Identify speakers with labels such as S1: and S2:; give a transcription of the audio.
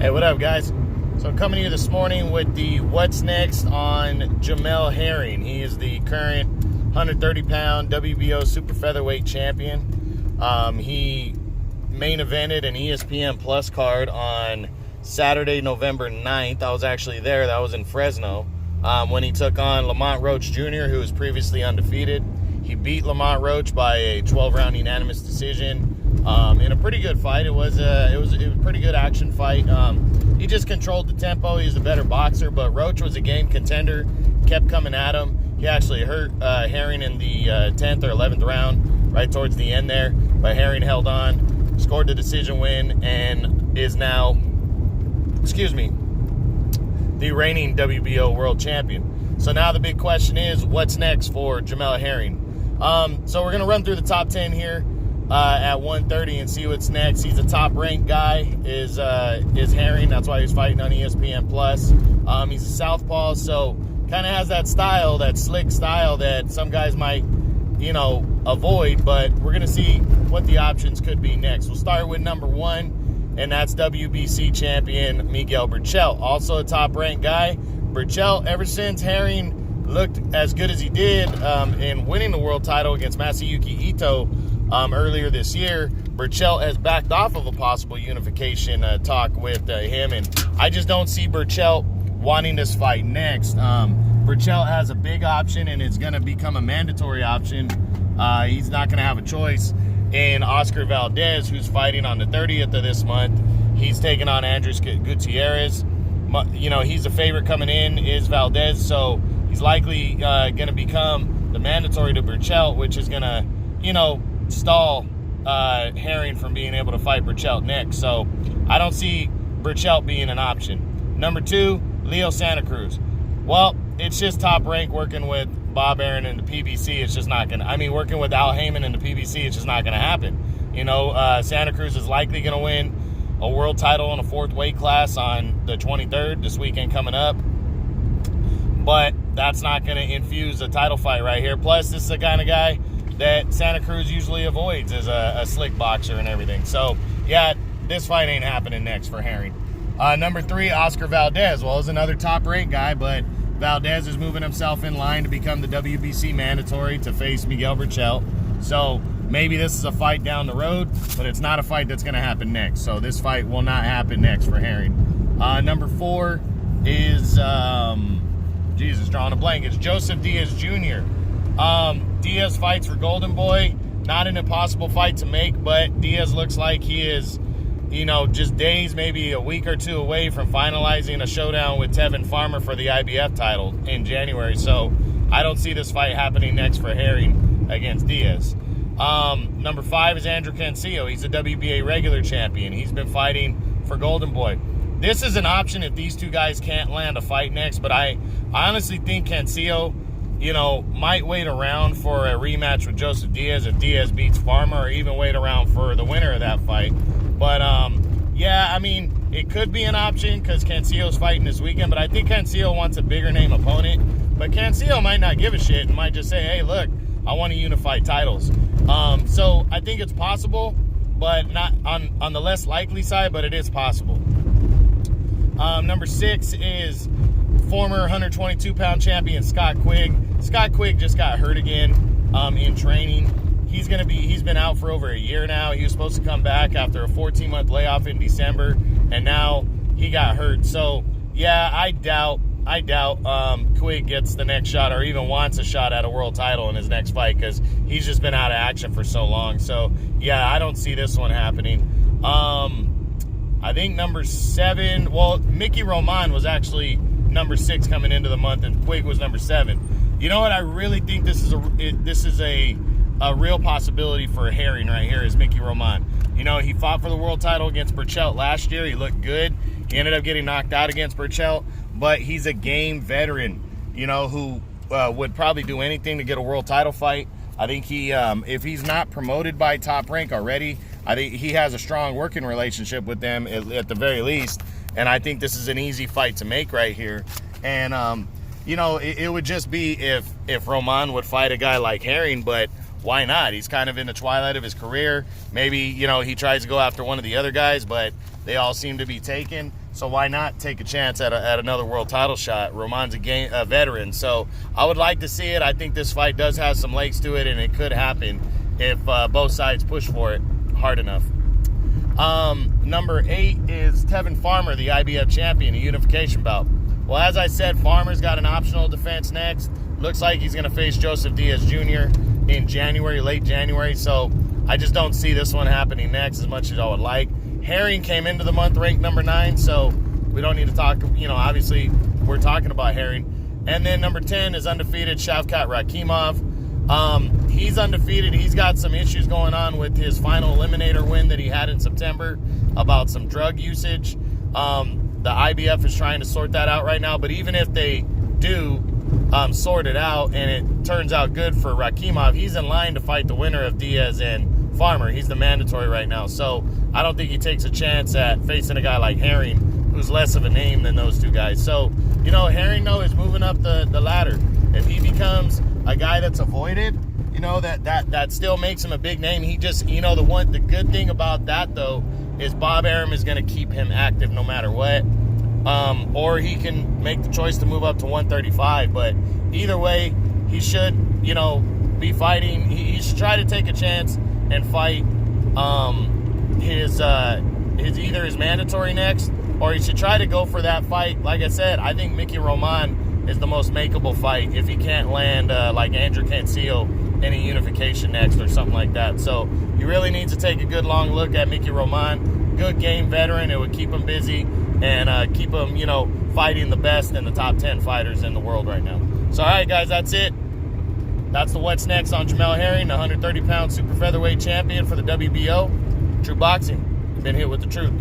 S1: Hey, what up, guys? So I'm coming to you this morning with the what's next on Jamel Herring. He is the current 130-pound WBO super featherweight champion. He main evented an ESPN Plus card on Saturday, November 9th. I was actually there. That was in Fresno when he took on Lamont Roach Jr., who was previously undefeated. He beat Lamont Roach by a 12-round unanimous decision in a pretty good fight. It was a pretty good action fight. He just controlled the tempo. He's a better boxer, but Roach was a game contender, kept coming at him. He actually hurt Herring in the 10th or 11th round, right towards the end there, but Herring held on, scored the decision win, and is now, the reigning WBO world champion. So now the big question is, what's next for Jamel Herring? So we're going to run through the top 10 here at 130 and see what's next. He's a top-ranked guy, is Herring. That's why he's fighting on ESPN Plus. He's a southpaw, so kind of has that style, that slick style that some guys might, avoid. But we're going to see what the options could be next. We'll start with number 1, and that's WBC champion Miguel Berchelt. Also a top-ranked guy. Berchelt, ever since Herring looked as good as he did in winning the world title against Masayuki Ito earlier this year, Berchelt has backed off of a possible unification talk with him, and I just don't see Berchelt wanting this fight next. Berchelt has a big option, and it's going to become a mandatory option. He's not going to have a choice in Oscar Valdez, who's fighting on the 30th of this month. He's taking on Andres Gutierrez. He's a favorite coming in, is Valdez, so he's likely going to become the mandatory to Berchelt, which is going to, stall Herring from being able to fight Berchelt next. So I don't see Berchelt being an option. Number 2, Leo Santa Cruz. Well, it's just top rank working with Bob Arum and the PBC. It's just not going to, working with Al Heyman and the PBC, it's just not going to happen. Santa Cruz is likely going to win a world title in a 4th weight class on the 23rd, this weekend coming up. But that's not going to infuse a title fight right here. Plus, this is the kind of guy that Santa Cruz usually avoids as a slick boxer and everything. So, yeah, this fight ain't happening next for Herring. Number 3, Oscar Valdez. Well, he's another top-ranked guy, but Valdez is moving himself in line to become the WBC mandatory to face Miguel Berchelt. So, maybe this is a fight down the road, but it's not a fight that's going to happen next. So, this fight will not happen next for Herring. Number 4 is... drawing a blank. It's Joseph Diaz Jr. Diaz fights for Golden Boy. Not an impossible fight to make, but Diaz looks like he is, just days, maybe a week or 2 away from finalizing a showdown with Tevin Farmer for the IBF title in January. So I don't see this fight happening next for Herring against Diaz. Number 5 is Andrew Cancio. He's a WBA regular champion. He's been fighting for Golden Boy. This is an option if these two guys can't land a fight next, but I honestly think Cancio, might wait around for a rematch with Joseph Diaz if Diaz beats Farmer, or even wait around for the winner of that fight. But, it could be an option because Cancio's fighting this weekend, but I think Cancio wants a bigger name opponent. But Cancio might not give a shit and might just say, hey, look, I want to unify titles. So I think it's possible, but not on the less likely side, but it is possible. Number 6 is former 122-pound champion Scott Quigg. Scott Quigg just got hurt again in training. He's been out for over a year now. He was supposed to come back after a 14-month layoff in December, and now he got hurt. So, yeah, I doubt Quigg gets the next shot or even wants a shot at a world title in his next fight because he's just been out of action for so long. So, yeah, I don't see this one happening. I think number 7, Mickey Roman was actually number 6 coming into the month, and Quigg was number 7. You know what? I really think this is a real possibility for Herring right here is Mickey Roman. He fought for the world title against Berchelt last year. He looked good. He ended up getting knocked out against Berchelt, but he's a game veteran, who would probably do anything to get a world title fight. I think he, if he's not promoted by Top Rank already, I think he has a strong working relationship with them at the very least. And I think this is an easy fight to make right here. And, it would just be if Roman would fight a guy like Herring, but why not? He's kind of in the twilight of his career. Maybe, he tries to go after one of the other guys, but they all seem to be taken. So why not take a chance at another world title shot? Roman's a veteran, so I would like to see it. I think this fight does have some legs to it, and it could happen if both sides push for it hard enough. Number 8 is Tevin Farmer, the IBF champion, a unification bout. Well, as I said, Farmer's got an optional defense next. Looks like he's going to face Joseph Diaz Jr. in January, late January, so I just don't see this one happening next as much as I would like. Herring came into the month ranked number 9, so we don't need to talk, obviously we're talking about Herring. And then number 10 is undefeated Shavkat Rakhimov. He's undefeated. He's got some issues going on with his final eliminator win that he had in September about some drug usage. The IBF is trying to sort that out right now, but even if they do sort it out and it turns out good for Rakhimov, he's in line to fight the winner of Diaz and Farmer. He's the mandatory right now, so I don't think he takes a chance at facing a guy like Herring, who's less of a name than those two guys. So, Herring, though, is moving up the ladder. If he becomes a guy that's avoided, that still makes him a big name. He just, the good thing about that, though, is Bob Arum is going to keep him active no matter what. Or he can make the choice to move up to 135. But either way, he should, be fighting. He should try to take a chance and fight his either his mandatory next, or he should try to go for that fight. Like I said, I think Mickey Roman is the most makeable fight if he can't land like Andrew Cancio in a unification next or something like that. So he really needs to take a good long look at Mickey Roman. Good game veteran. It would keep him busy and keep him, fighting the best and the top 10 fighters in the world right now. So, all right, guys, that's it. That's the what's next on Jamel Herring, the 130-pound super featherweight champion for the WBO. True Boxing. Been hit with the truth.